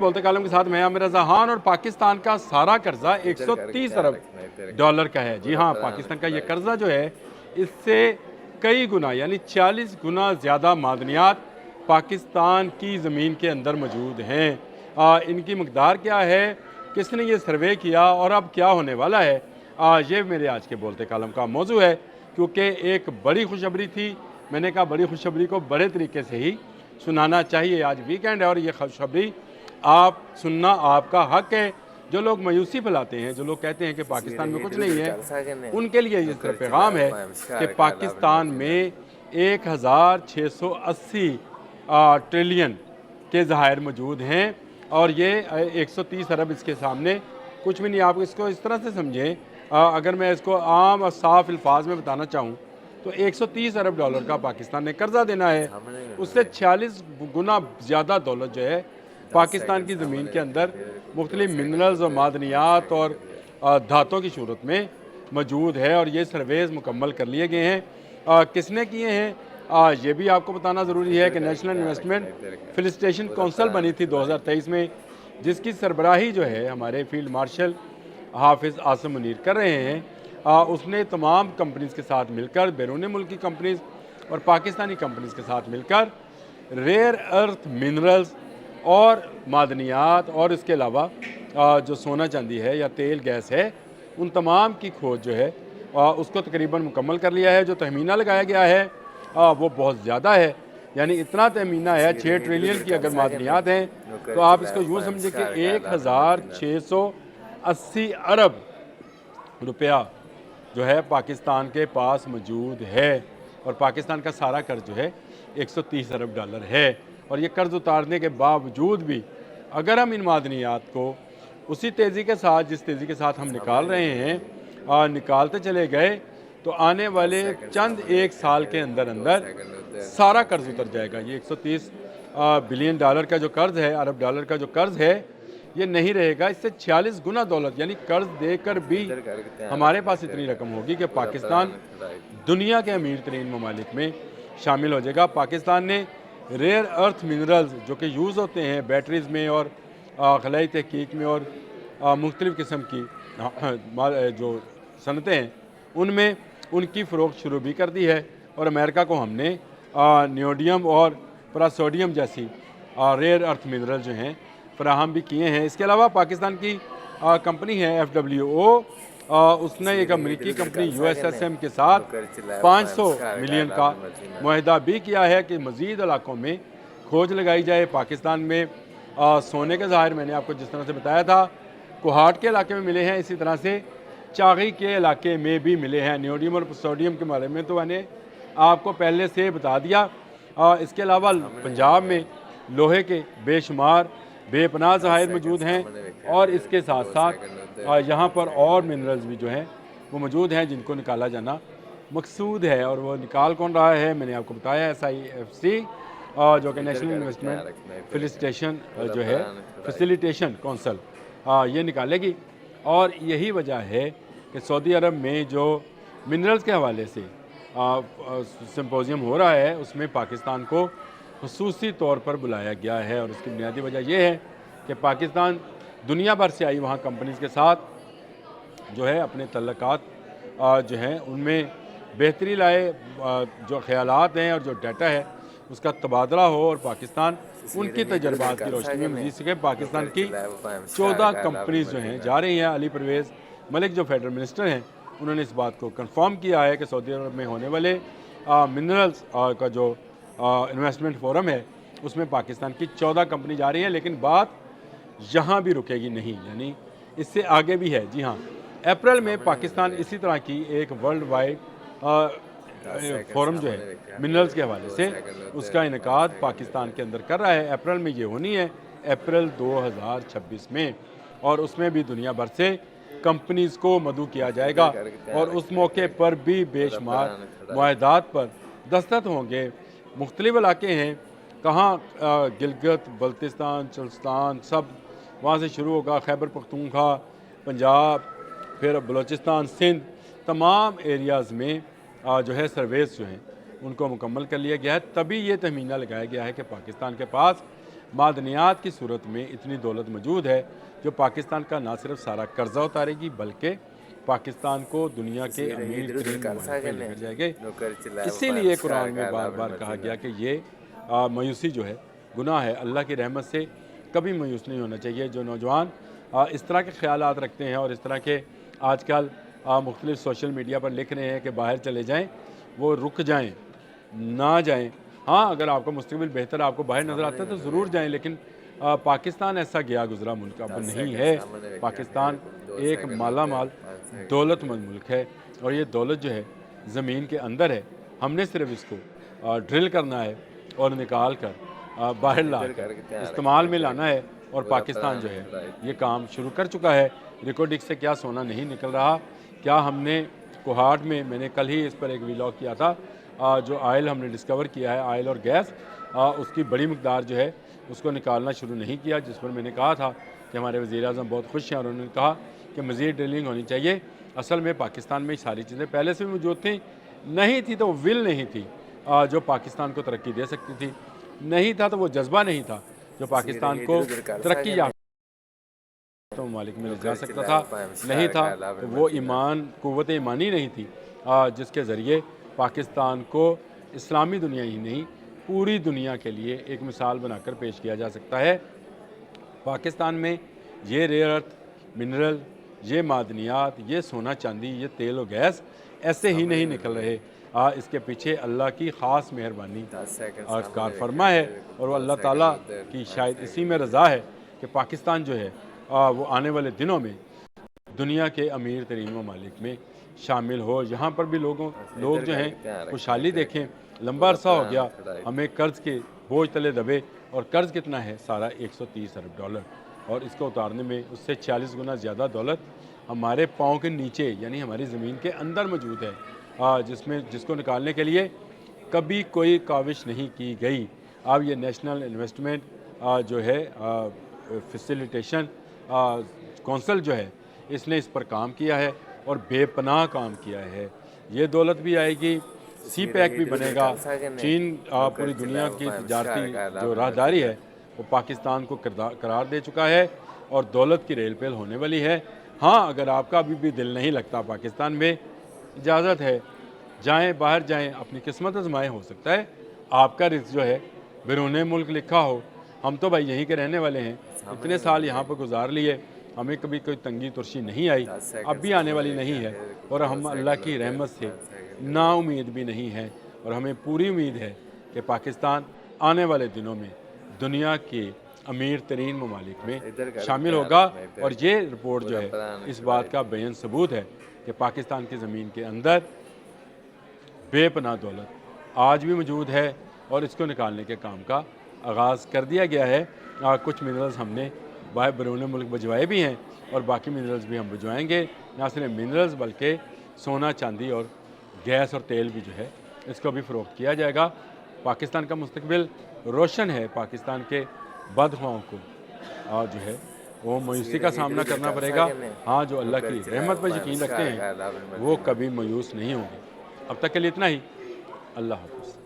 बोलते कालम के साथ मैं आमिर रज़ा खान। और पाकिस्तान का सारा कर्जा 130 अरब डॉलर का है। जी हाँ, पाकिस्तान का ये कर्जा जो है इससे कई गुना यानी 40 गुना ज़्यादा मादनियात पाकिस्तान की ज़मीन के अंदर मौजूद हैं। इनकी मकदार क्या है, किसने ये सर्वे किया और अब क्या होने वाला है, ये मेरे आज के बोलते कालम का मौजू है। क्योंकि एक बड़ी खुशखबरी थी, मैंने कहा बड़ी खुशखबरी को बड़े तरीके से ही सुनाना चाहिए। आज वीकेंड है और ये खुशखबरी आप सुनना आपका हक है। जो लोग मायूसी फैलाते हैं, जो लोग कहते हैं कि पाकिस्तान में कुछ नहीं है, उनके लिए ये सिर्फ पैगाम है कि पाकिस्तान में 1680 ट्रिलियन के ज़खायर मौजूद हैं और ये 130 अरब इसके सामने कुछ भी नहीं। आप इसको इस तरह से समझें, अगर मैं इसको आम और साफ अल्फाज में बताना चाहूँ तो 130 अरब डॉलर का पाकिस्तान ने कर्जा देना है, उससे 46 गुना ज़्यादा दौलत जो है पाकिस्तान की ज़मीन के अंदर मुख्तलिफ मिनरल्स और मादनियात और धातों की सूरत में मौजूद है। और ये सर्वेज़ मुकम्मल कर लिए गए हैं। किसने किए हैं, ये भी आपको बताना ज़रूरी है कि नेशनल इन्वेस्टमेंट फैसिलिटेशन कौंसिल बनी थी 2023 में, जिसकी सरबराही जो है हमारे फील्ड मार्शल हाफिज़ आसिम मुनीर कर रहे हैं। उसने तमाम कंपनीज़ के साथ मिलकर, बैरून मुल्क की कंपनीज़ और पाकिस्तानी कंपनीज़ के साथ मिलकर रेयर अर्थ मिनरल्स और मादनियात और इसके अलावा जो सोना चांदी है या तेल गैस है, उन तमाम की खोज जो है उसको तकरीबन मुकम्मल कर लिया है। जो तहमीना लगाया गया है वो बहुत ज़्यादा है, यानी इतना तहमीना है 6 ट्रिलियन की अगर मादनियात हैं तो आप इसको यूँ समझें कि 1680 अरब रुपया जो है पाकिस्तान के पास मौजूद है। और पाकिस्तान का सारा कर्ज जो है 130 अरब डॉलर है। और ये कर्ज उतारने के बावजूद भी अगर हम इन मादनियात को उसी तेज़ी के साथ जिस तेज़ी के साथ हम निकाल रहे हैं निकालते चले गए तो आने वाले चंद एक साल के अंदर अंदर सारा कर्ज उतर जाएगा। ये 130 बिलियन डॉलर का जो कर्ज है, अरब डॉलर का जो कर्ज है, ये नहीं रहेगा। इससे 46 गुना दौलत यानी कर्ज देकर भी हमारे पास इतनी रकम होगी कि पाकिस्तान दुनिया के अमीर तरीन ममालिक में शामिल हो जाएगा। पाकिस्तान ने रेयर अर्थ मिनरल्स जो कि यूज़ होते हैं बैटरीज़ में और खलाई तहकीक में और मुख्तलिफ़ किस्म की जो सनतें हैं उनमें उनकी फ़रोख्त शुरू भी कर दी है। और अमेरिका को हमने नियोडियम और प्रासोडियम जैसी रेयर अर्थ मिनरल जो हैं फराहम भी किए हैं। इसके अलावा पाकिस्तान की कंपनी है FWO, उसने एक अमेरिकी कंपनी USSM के साथ 500 मिलियन का मुआहदा भी किया है कि मज़ीद इलाकों में खोज लगाई जाए। पाकिस्तान में सोने के ज़ाहिर मैंने आपको जिस तरह से बताया था कोहाट के इलाके में मिले हैं, इसी तरह से चागी के इलाके में भी मिले हैं। नियोडियम और सोडियम के बारे में तो मैंने आपको पहले से बता दिया। इसके अलावा पंजाब में लोहे के बेशुमार बेपनाह ज़खायर मौजूद हैं और इसके साथ साथ यहाँ पर और मिनरल्स भी जो हैं वो मौजूद हैं जिनको निकाला जाना मकसूद है। और वो निकाल कौन रहा है, मैंने आपको बताया SIFC जो कि नेशनल इन्वेस्टमेंट फैसिलिटेशन कौंसिल ये निकालेगी। और यही वजह है कि सऊदी अरब में जो मिनरल्स के हवाले से सिम्पोजियम हो रहा है उसमें पाकिस्तान को खुसूसी तौर पर बुलाया गया है। और उसकी बुनियादी वजह यह है कि पाकिस्तान दुनिया भर से आई वहाँ कंपनीज़ के साथ जो है अपने तल्लुकात जो हैं उनमें बेहतरी लाए, जो ख़यालात हैं और जो डाटा है उसका तबादला हो और पाकिस्तान उनकी तजर्बात की रोशनी में मज़ीद सीखे। पाकिस्तान की 14 कंपनीज़ जो हैं जा रही हैं। अली परवेज़ मलिक जो फेडरल मिनिस्टर हैं उन्होंने इस बात को कंफर्म किया है कि सऊदी अरब में होने वाले मिनरल्स का जो इन्वेस्टमेंट फोरम है उसमें पाकिस्तान की 14 कंपनी जा रही हैं। लेकिन बात यहाँ भी रुकेगी नहीं, यानी इससे आगे भी है। जी हाँ, अप्रैल में पाकिस्तान इसी तरह की एक वर्ल्ड वाइड फोरम जो है मिनरल्स के हवाले से उसका इनकाद पाकिस्तान के अंदर कर रहा है। अप्रैल में ये होनी है, अप्रैल 2026 में। और उसमें भी दुनिया भर से कंपनीज़ को मदऊ किया जाएगा और उस मौके पर भी बेशुमार मुआहदात पर दस्तखत होंगे। मुख्तलिफ इलाके हैं, कहाँ गिलगित बल्तिस्तान चुल्स्तान सब वहाँ से शुरू होगा, खैबर पख्तूनख्वा पंजाब, फिर बलूचिस्तान सिंध, तमाम एरियाज़ में जो है सर्वेस जो हैं उनको मुकम्मल कर लिया गया है। तभी ये तहमीना लगाया गया है कि पाकिस्तान के पास मादनियात की सूरत में इतनी दौलत मौजूद है जो पाकिस्तान का ना सिर्फ सारा कर्जा उतारेगी बल्कि पाकिस्तान को दुनिया के अमीर तरीन ममालिक में लेकर जाएंगे। इसीलिए कुरान में बार बार कहा गया कि ये मायूसी जो है गुनाह है। अल्लाह की रहमत से कभी मायूस नहीं होना चाहिए। जो नौजवान इस तरह के ख्यालात रखते हैं और इस तरह के आजकल मुख्तलिफ सोशल मीडिया पर लिख रहे हैं कि बाहर चले जाएँ, वो रुक जाएँ, ना जाएँ। हाँ, अगर आपका मुस्तकबिल बेहतर आपको बाहर नज़र आता है तो ज़रूर जाएँ, लेकिन पाकिस्तान ऐसा गया गुज़रा मुल्क अब नहीं है। पाकिस्तान एक माला माल दौलतमंद मुल्क है और ये दौलत जो है ज़मीन के अंदर है। हमने सिर्फ इसको ड्रिल करना है और निकाल कर बाहर ला कर इस्तेमाल में लाना है। और पाकिस्तान जो है ये काम शुरू कर चुका है। रिकॉर्डिक से क्या सोना नहीं निकल रहा। क्या हमने कोहाट में, मैंने कल ही इस पर एक व्लॉग किया था, जो आयल हमने डिस्कवर किया है, आयल और गैस, उसकी बड़ी मकदार जो है उसको निकालना शुरू नहीं किया, जिस पर मैंने कहा था कि हमारे वज़ीर-ए-आज़म बहुत खुश हैं और उन्होंने कहा कि मज़ीद ड्रिलिंग होनी चाहिए। असल में पाकिस्तान में सारी चीज़ें पहले से भी मौजूद थी, नहीं थी तो वो विल नहीं थी जो पाकिस्तान को तरक्की दे सकती थी, नहीं था तो वो जज्बा नहीं था जो पाकिस्तान को तरक्की याफ्ता ममालिक में ले जा सकता था, नहीं था तो वो ईमान, क़ुव्वत ईमानी नहीं थी जिसके ज़रिए पाकिस्तान को इस्लामी दुनिया ही नहीं पूरी दुनिया के लिए एक मिसाल बनाकर पेश किया जा सकता है। पाकिस्तान में ये रेयर अर्थ मिनरल, ये मादनियात, ये सोना चांदी, ये तेल और गैस ऐसे ही नहीं निकल रहे। इसके पीछे अल्लाह की ख़ास मेहरबानी कार फरमा है और वो अल्लाह ताला की शायद इसी में रज़ा है कि पाकिस्तान जो है वो आने वाले दिनों में दुनिया के अमीर तरीन ममालिक में शामिल हो। यहाँ पर भी लोग जो हैं खुशहाली देखें। लंबा अरसा हो गया हमें कर्ज़ के बोझ तले दबे और कर्ज़ कितना है सारा 130 अरब डॉलर, और इसको उतारने में उससे 40 गुना ज़्यादा दौलत हमारे पाँव के नीचे यानी हमारी ज़मीन के अंदर मौजूद है, जिसको निकालने के लिए कभी कोई काविश नहीं की गई। अब ये नेशनल इन्वेस्टमेंट जो है फैसिलिटेशन कौंसल जो है इसने इस पर काम किया है और बेपनाह काम किया है। ये दौलत भी आएगी, सी पैक भी बनेगा। चीन पूरी दुनिया की तजारती जो राहदारी है वो पाकिस्तान को करार दे चुका है और दौलत की रेल पेल होने वाली है। हाँ, अगर आपका अभी भी दिल नहीं लगता पाकिस्तान में, इजाज़त है, जाएं, बाहर जाएं, अपनी किस्मत आजमाएं। हो सकता है आपका रिस्क जो है बैरून मुल्क लिखा हो। हम तो भाई यहीं के रहने वाले हैं, इतने साल यहाँ पर गुजार लिए, हमें कभी कोई तंगी तुर्शी नहीं आई, अब भी आने वाली नहीं है, और हम अल्लाह की रहमत से नाउम्मीद भी नहीं है। और हमें पूरी उम्मीद है कि पाकिस्तान आने वाले दिनों में दुनिया के अमीर तरीन ममालिक में शामिल होगा। और ये रिपोर्ट जो है इस बात का बेयन सबूत है कि पाकिस्तान की ज़मीन के अंदर बेपनाह दौलत आज भी मौजूद है और इसको निकालने के काम का आगाज़ कर दिया गया है। कुछ मिनरल्स हमने बाहर बैरून मुल्क भिजवाए भी हैं और बाकी मिनरल्स भी हम भिजवाएंगे। ना सिर्फ मिनरल्स बल्कि सोना, चांदी और गैस और तेल भी जो है इसको भी फ़रोख्त किया जाएगा। पाकिस्तान का मुस्तकबिल रोशन है। पाकिस्तान के बदख्वाहों को जो है वो मायूसी का सामना करना पड़ेगा। हाँ, जो अल्लाह की रहमत पर यकीन रखते हैं वो कभी मायूस नहीं होंगे। अब तक के लिए इतना ही। अल्लाह हाफ़िज़।